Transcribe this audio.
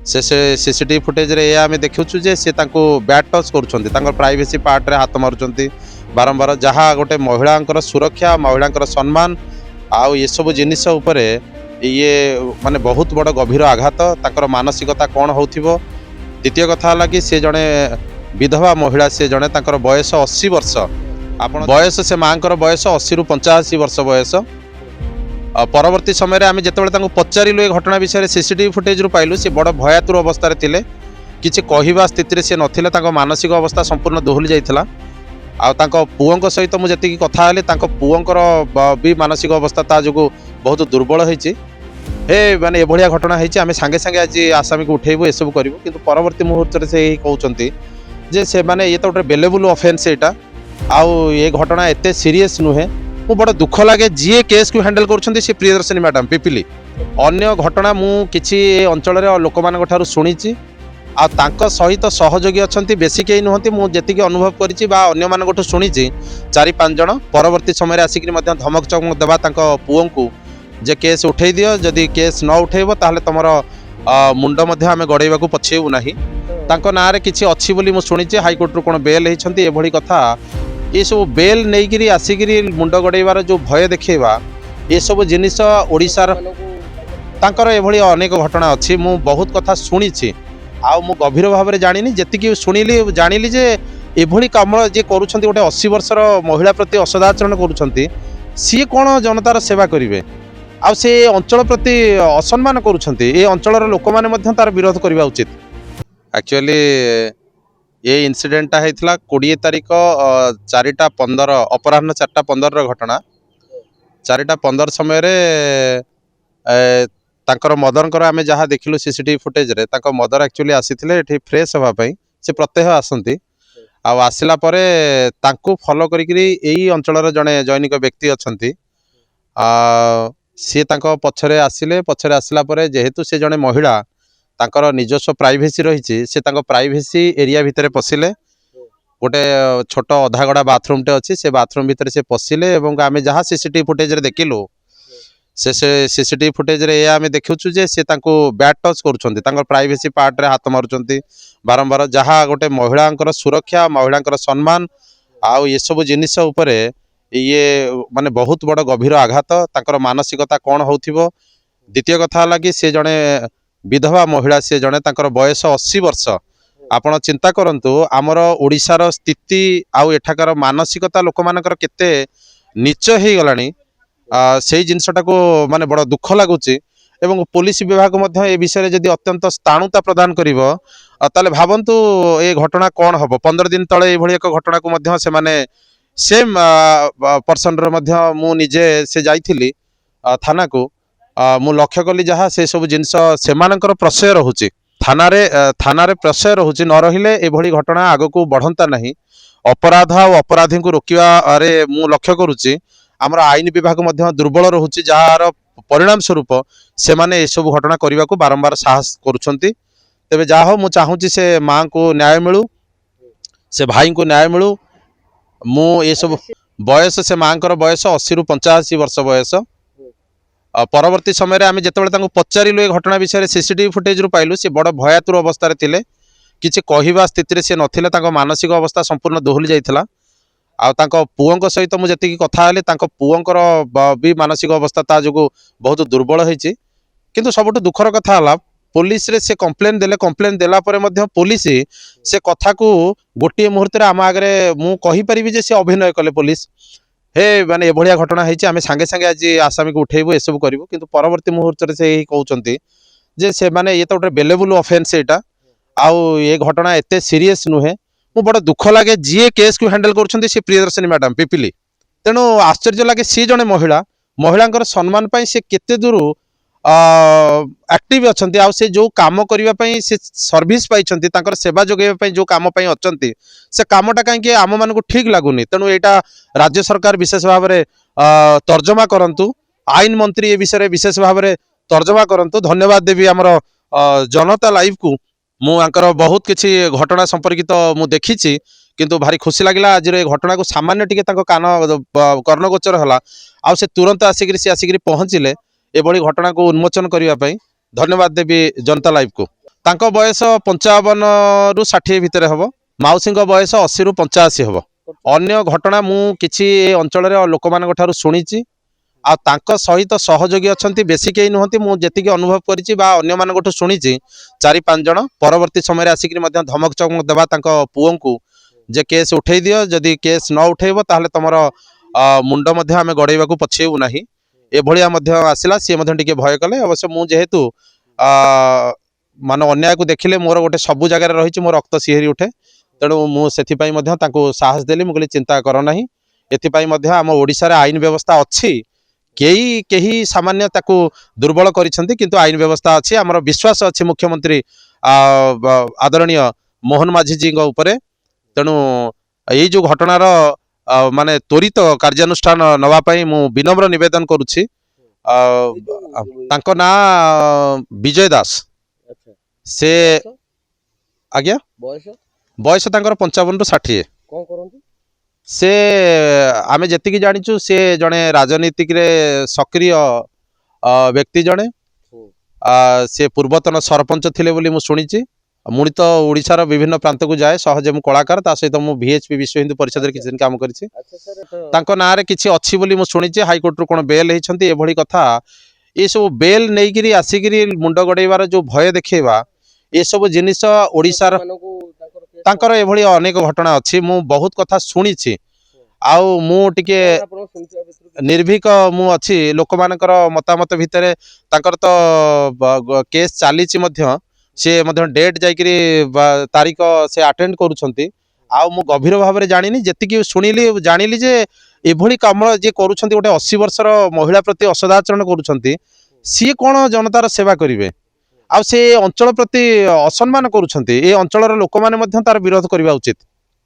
से CCTV footage रे आम देखु जे सी बैड टच कर प्राइवेसी पार्ट रे हाथ मारुंट बारंबार जहाँ गोटे महिला सुरक्षा महिला सम्मान आउ ये सब जिनिस ये माने बहुत बड़ गभीर आघात ताकर मानसिकता कौन हो। द्वितीय कथा है कि सी जड़े विधवा महिला सी जड़े बयस 80 वर्ष आपण बयस से माँ बयस 80 रु 85 वर्ष बयस। परवर्ती समय आम जो पचारू ये घटना विषय सीसीटीवी फुटेज रू पाइलु सी बड़ भयातुर अवस्था थे किसी कहवा स्थित सी ना मानसिक अवस्था संपूर्ण दोहली जाइथिला। आउ पुओं सहित मुझे जी कथा हेली पुओं भी मानसिक अवस्था ता जो बहुत दुर्बल होती माने एभलिया घटना होती आम सांगे सांगे आज आसामी को उठेबू ये सब करूँ कि परवर्ती मुहूर्त से कहते जे से माने ये तो गोटे बेलेबुल ऑफेंस यहाँ आउ ये घटना एते सीरियस नुहे। मु बड़ा दुख लगे जी केस को हैंडल कर प्रियदर्शनी मैडम पिपिली अन्य घटना मु किछि अंचल लोक मान शुणी सहित सहयोगी अच्छा बेसी कई नुहति मुझे अनुभव करी अन्य शुणी 4-5 जन परवर्ती समय आसिक धमक चमक देवा पुओं को जे केस उठे दियो जदि केस न उठेब ताहले तुम मुंड आम गड़ेवा पछेबू ना ना किसी अच्छी बोली मुझे शुणी हाइकोर्ट रू कौन बेल होती एभली कथा ये सब बेल नहीं आसिक मुंड गड़ेबार जो भय देखा ये सब जिनिस ओडिशार तांकर एभली अनेक घटना अच्छी मु बहुत कथा शुणी आउ मु गभीर भाव में जानी जी शुणिली जानिली जे एभली कम जे करुँच गोटे 80 वर्षर महिला प्रति असदाचरण करुँच सी कौन जनतार सेवा करेंगे आउ से अंचल प्रति असम्मान करुँच ये अंचल लोक मैंने तार विरोध करवा उचित। एक्चुअली ये इनसीडेंटा होता 20 तारिख 4:15 अपराह्न 4:15 घटना 4:15 समय तांकर मदर आम जहाँ देखिलु सीसीटीवी फुटेज रे तांकर मदर एक्चुअली आसी फ्रेश हाँपाई से प्रत्यह आसती आसला फॉलो करी अंचल जड़े जैनिक व्यक्ति अच्छा सी पछरे आसिले पछरे आसला जेहेतु से जड़े महिला तांकर निजस्व प्राइवेसी रही से प्राइवेसी एरिया भितर पशिले गोटे छोट अधागड़ा बाथरूम टे अच्छी से बाथरूम भितर से पशिले आम जहाँ सीसीटीवी फुटेज रे देखिलु से सीसीटीवी फुटेज रे आम देखु जे सी बैड टच कर प्राइवेसी पार्ट रे हाथ मारुंट बारंबार जहाँ गोटे महिला सुरक्षा महिला सम्मान आउ ये सब जिनिस ये माने बहुत बड़ गभीर आघात ताकर मानसिकता कौन हो। द्वितीय कथा है कि सी जड़े विधवा महिला सी जड़े बयस 80 वर्ष आपण चिंता करंतु आमर ओडिशार स्थिति आउ एठाकार मानसिकता लोक मानकर केते नीच हो गलानी से जिनसटा को माने बड़ा दुख लगुच एवं पुलिस विभाग ए विषय जदि अत्यंत स्थाणुता प्रदान करिवो ताले भावंतु ए घटना कौन हम 15 दिन तले ये एक घटना को से माने सेम पर्सन मु निजे से जाइथिली थाना को मु लक्ष्य कली जहाँ से सब जिनस से प्रशय रोचे थाना प्रशय रोचे न रहिले एभली घटना आग को बढ़ंता नहीं अपराध और अपराधी को रोकवा मु लक्ष्य करुच्ची आमर आईन विभाग दुर्बल रोचे जार परिणाम स्वरूप से माने सब घटना करने को बारंबार साहस करुँच तेज जहाँ मु चाहूँगी से माँ को न्याय मिलू से भाई को न्याय मिलू मु ये सब बयस से माँ बयस 80 रु 85 वर्ष बयस। परवर्ती समय आम जो पचारू ये घटना विषय सीसीटीवी फुटेज रू पाइलु सी बड़ भयातुर अवस्था थे किसी कहवा स्थित सी ना मानसिक अवस्था संपूर्ण दोहली जाइथिला। पुओं सहित मुझे जी कथा हेली पुओं भी मानसिक अवस्था ता जो बहुत दुर्बल होती किंतु सबुठ दुखर कथा है पुलिस रे से कंप्लेन देला पुलिस से कथा को गोटे मुहूर्त आम आगे मु कहि परिबि जे से अभिनय कले पुलिस माने एभलिया घटना होती आम सांगे सांगे आज आसामी को उठेबू ये सब करूँ कि परवर्ती मुहूर्त से कहते जे से माने ये तो गोटे बेलेबुल ऑफेंस यहाँ आउ ये घटना एते सीरियस नुहे। मु बड़ा दुख लगे जी केस को हैंडल कर प्रियदर्शनी मैडम पिपिली तेणु आश्चर्य लगे सी जड़े महिला सम्मान पाई से केते दूर एक्टिव अच्छा आउ से जो काम करने से सर्विस पाई सेवा जोगे जो काम अच्छा से कामटा कहीं आम मान को ठीक लगुनि तेणु यहाँ राज्य सरकार विशेष भाव में तर्जमा करंतु आईन मंत्री ए विषय विशेष भाव में तर्जमा करंतु। धन्यवाद देवी आमर जनता लाइव को मुझे बहुत किसी घटना संपर्कित मु देखी किंतु भारी खुशी लगिला आज घटना को सामान्य टिके कान कर्णगोचर है आ से तुरंत आसिक पहुँचले एभली घटना को उन्मोचन करने। धन्यवाद देवी जनता लाइव को। ତାଙ୍କ ବୟସ 55 ରୁ 60 ଭିତରେ ହବ। ମାଉସୀଙ୍କ ବୟସ 80 ରୁ 85 ହବ। ଅନ୍ୟ ଘଟଣା ମୁଁ କିଛି ଏ ଅଞ୍ଚଳରେ ଲୋକମାନଙ୍କ ଠାରୁ ଶୁଣିଛି ଆଉ ତାଙ୍କ ସହିତ ସହଯୋଗୀ ଅଛନ୍ତି, ବେଶୀ କେହି ନୁହନ୍ତି। ମୁଁ ଯେତିକି ଅନୁଭବ କରିଛି ବା ଅନ୍ୟମାନଙ୍କଠୁ ଶୁଣିଛି 4-5 ଜଣ ପରବର୍ତ୍ତୀ ସମୟରେ ଆସିକି ମଧ୍ୟ ଧମକ ଚମକ ଦେବା ତାଙ୍କ ପୁଅଙ୍କୁ ଯେ କେସ୍ ଉଠେଇ ଦିଅ, ଯଦି କେସ୍ ନ ଉଠେଇବ ତାହେଲେ ତମର ମୁଣ୍ଡ ମଧ୍ୟ ଆମେ ଗଡ଼େଇବାକୁ ପଛେଇବୁ ନାହିଁ, ଏଭଳିଆ ମଧ୍ୟ ଆସିଲା। ସିଏ ମଧ୍ୟ ଟିକେ ଭୟ କଲେ। ଅବଶ୍ୟ ମୁଁ ଯେହେତୁ ମାନେ ଅନ୍ୟାୟକୁ ଦେଖିଲେ ମୋର ଗୋଟେ ସବୁ ଜାଗାରେ ରହିଛି, ମୋ ରକ୍ତ ଶିହରି ଉଠେ, ତେଣୁ ମୁଁ ସେଥିପାଇଁ ମଧ୍ୟ ତାଙ୍କୁ ସାହସ ଦେଲି। ମୁଁ କହିଲି ଚିନ୍ତା କର ନାହିଁ, ଏଥିପାଇଁ ମଧ୍ୟ ଆମ ଓଡ଼ିଶାରେ ଆଇନ ବ୍ୟବସ୍ଥା ଅଛି। କେହି ସାମାନ୍ୟ ତାକୁ ଦୁର୍ବଳ କରିଛନ୍ତି, କିନ୍ତୁ ଆଇନ ବ୍ୟବସ୍ଥା ଅଛି। ଆମର ବିଶ୍ୱାସ ଅଛି ମୁଖ୍ୟମନ୍ତ୍ରୀ ଆଦରଣୀୟ ମୋହନ ମାଝୀଜୀଙ୍କ ଉପରେ। ତେଣୁ ଏଇ ଯେଉଁ ଘଟଣାର ମାନେ ତ୍ୱରିତ କାର୍ଯ୍ୟାନୁଷ୍ଠାନ ନେବା ପାଇଁ ମୁଁ ବିନମ୍ର ନିବେଦନ କରୁଛି। ତାଙ୍କ ନାଁ ବିଜୟ ଦାସ। ସେ ଆଜ୍ଞା ବୟସ ତାଙ୍କର 55 ରୁ 60। କଣ କରନ୍ତି? ସେ ଆମେ ଯେତିକି ଜାଣିଛୁ ସେ ଜଣେ ରାଜନୀତିରେ ସକ୍ରିୟ ବ୍ୟକ୍ତି ଜଣେ। ସେ ପୂର୍ବତନ ସରପଞ୍ଚ ଥିଲେ ବୋଲି ମୁଁ ଶୁଣିଛି। ମୁଁ ତ ଓଡ଼ିଶାର ବିଭିନ୍ନ ପ୍ରାନ୍ତକୁ ଯାଏ ସହଜେ, ମୁଁ କଳାକାର, ତା ସହିତ ମୁଁ VHP ବିଶ୍ୱ ହିନ୍ଦୁ ପରିଷଦରେ କିଛି ଦିନ କାମ କରିଛି। ତାଙ୍କ ନାଁରେ କିଛି ଅଛି ବୋଲି ମୁଁ ଶୁଣିଛି, ହାଇକୋର୍ଟରୁ କ'ଣ ବେଲ୍ ହେଇଛନ୍ତି ଏଭଳି କଥା। ଏସବୁ ବେଲ୍ ନେଇକିରି ଆସିକିରି ମୁଣ୍ଡ ଗଡ଼େଇବାର ଯେଉଁ ଭୟ ଦେଖେଇବା, ଏସବୁ ଜିନିଷ ଓଡ଼ିଶାର ତାଙ୍କର ଏଭଳି ଅନେକ ଘଟଣା ଅଛି। ମୁଁ ବହୁତ କଥା ଶୁଣିଛି ଆଉ ମୁଁ ଟିକେ ନିର୍ଭୀକ ମୁଁ ଅଛି ଲୋକମାନଙ୍କର ମତାମତ ଭିତରେ। ତାଙ୍କର ତ କେସ୍ ଚାଲିଛି ମଧ୍ୟ, ସେ ମଧ୍ୟ ଡେଟ୍ ଯାଇକିରି ତାରିଖ ସେ ଆଟେଣ୍ଡ କରୁଛନ୍ତି। ଆଉ ମୁଁ ଗଭୀର ଭାବରେ ଜାଣିନି, ଯେତିକି ଶୁଣିଲି ଜାଣିଲି ଯେ ଏଭଳି କାମ ଯିଏ କରୁଛନ୍ତି, ଗୋଟେ 80 ବର୍ଷର ମହିଳା ପ୍ରତି ଅସଦାଚରଣ କରୁଛନ୍ତି, ସିଏ କ'ଣ ଜନତାର ସେବା କରିବେ? ଆଉ ସେ ଅଞ୍ଚଳ ପ୍ରତି ଅସମ୍ମାନ କରୁଛନ୍ତି। ଏ ଅଞ୍ଚଳର ଲୋକମାନେ ମଧ୍ୟ ତାର ବିରୋଧ କରିବା ଉଚିତ।